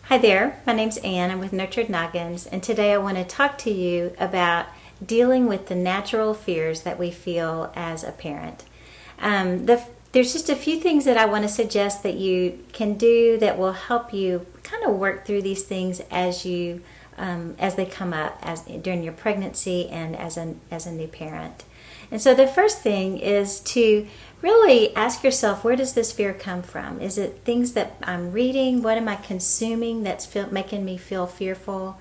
Hi there, my name's Ann. I'm with Nurtured Noggins, and today I want to talk to you about dealing with the natural fears that we feel as a parent. There's just a few things that I want to suggest that you can do that will help you kind of work through these things as they come up during your pregnancy and as a new parent. And so the first thing is to really ask yourself, where does this fear come from? Is it things that I'm reading? What am I consuming that's making me feel fearful?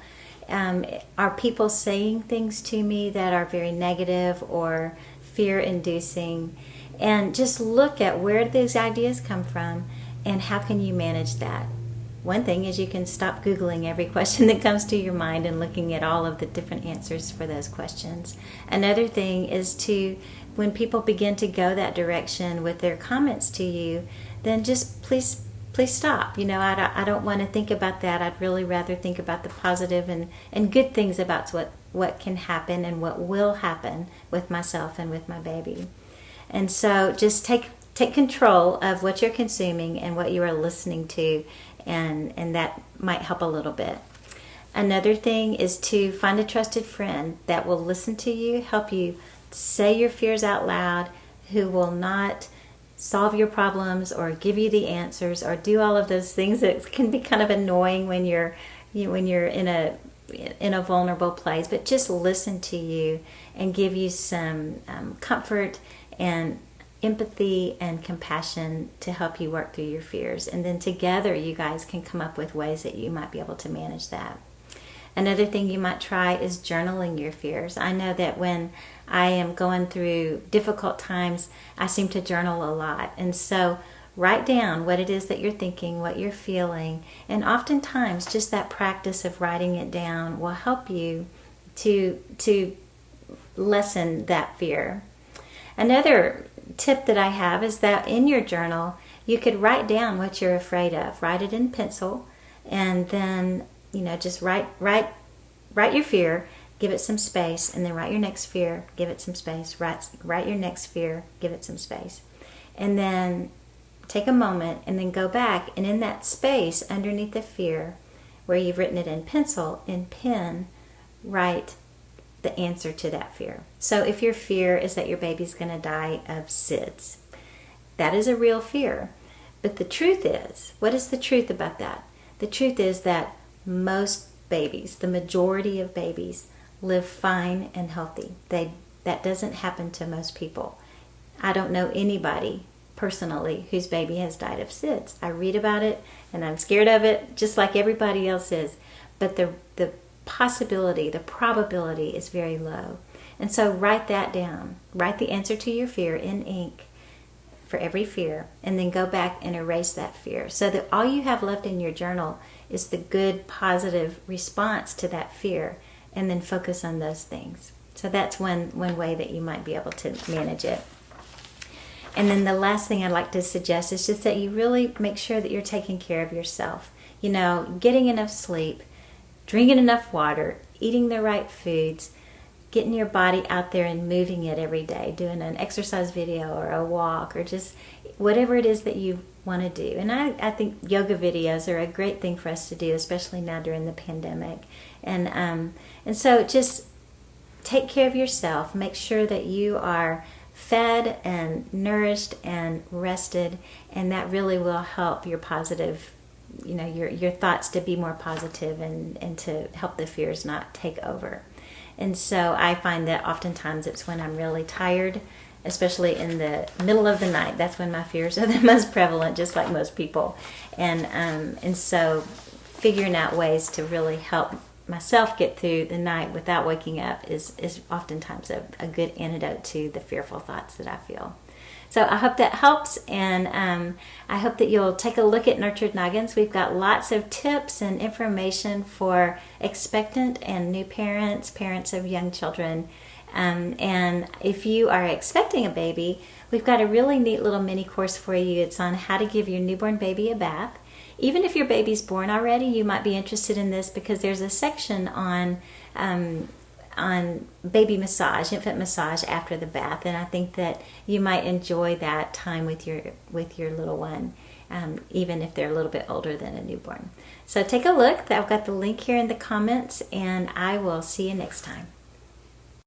Are people saying things to me that are very negative or fear-inducing? And just look at where these ideas come from and how can you manage that. One thing is you can stop Googling every question that comes to your mind and looking at all of the different answers for those questions. Another thing is when people begin to go that direction with their comments to you, then just please stop. I don't want to think about that. I'd really rather think about the positive and good things about what can happen and what will happen with myself and with my baby. And so just take control of what you're consuming and what you are listening to, and that might help a little bit. Another thing is to find a trusted friend that will listen to you, help you say your fears out loud, who will not solve your problems or give you the answers or do all of those things that can be kind of annoying when you're in a vulnerable place, but just listen to you and give you some comfort and empathy and compassion to help you work through your fears. And then together you guys can come up with ways that you might be able to manage that. Another thing you might try is journaling your fears. I know that when I am going through difficult times, I seem to journal a lot. And so write down what it is that you're thinking, what you're feeling, and oftentimes just that practice of writing it down will help you to lessen that fear. Another tip that I have is that in your journal, you could write down what you're afraid of. Write it in pencil, and then just write your fear, give it some space, and then write your next fear, give it some space. Write your next fear, give it some space, and then take a moment and then go back, and in that space underneath the fear, where you've written it in pencil, in pen, write the answer to that fear. So if your fear is that your baby's going to die of SIDS, that is a real fear. But the truth is, what is the truth about that? The truth is that most babies, the majority of babies, live fine and healthy. That doesn't happen to most people. I don't know anybody personally whose baby has died of SIDS. I read about it and I'm scared of it, just like everybody else is. But the possibility, the probability is very low. And so write that down. Write the answer to your fear in ink for every fear, and then go back and erase that fear, so that all you have left in your journal is the good, positive response to that fear, and then focus on those things. So that's one way that you might be able to manage it. And then the last thing I'd like to suggest is just that you really make sure that you're taking care of yourself. Getting enough sleep, drinking enough water, eating the right foods, getting your body out there and moving it every day, doing an exercise video or a walk or just whatever it is that you want to do. And I think yoga videos are a great thing for us to do, especially now during the pandemic. And so just take care of yourself. Make sure that you are fed and nourished and rested, and that really will help your positive, your thoughts to be more positive and to help the fears not take over. And so I find that oftentimes it's when I'm really tired, especially in the middle of the night. That's when my fears are the most prevalent, just like most people. And so figuring out ways to really help myself get through the night without waking up is oftentimes a good antidote to the fearful thoughts that I feel. So I hope that helps, and I hope that you'll take a look at Nurtured Noggins. We've got lots of tips and information for expectant and new parents, parents of young children. And if you are expecting a baby, we've got a really neat little mini course for you. It's on how to give your newborn baby a bath. Even if your baby's born already, you might be interested in this because there's a section on baby massage, infant massage after the bath, and I think that you might enjoy that time with your little one. even if they're a little bit older than a newborn. So take a look. I've got the link here in the comments, and I will see you next time.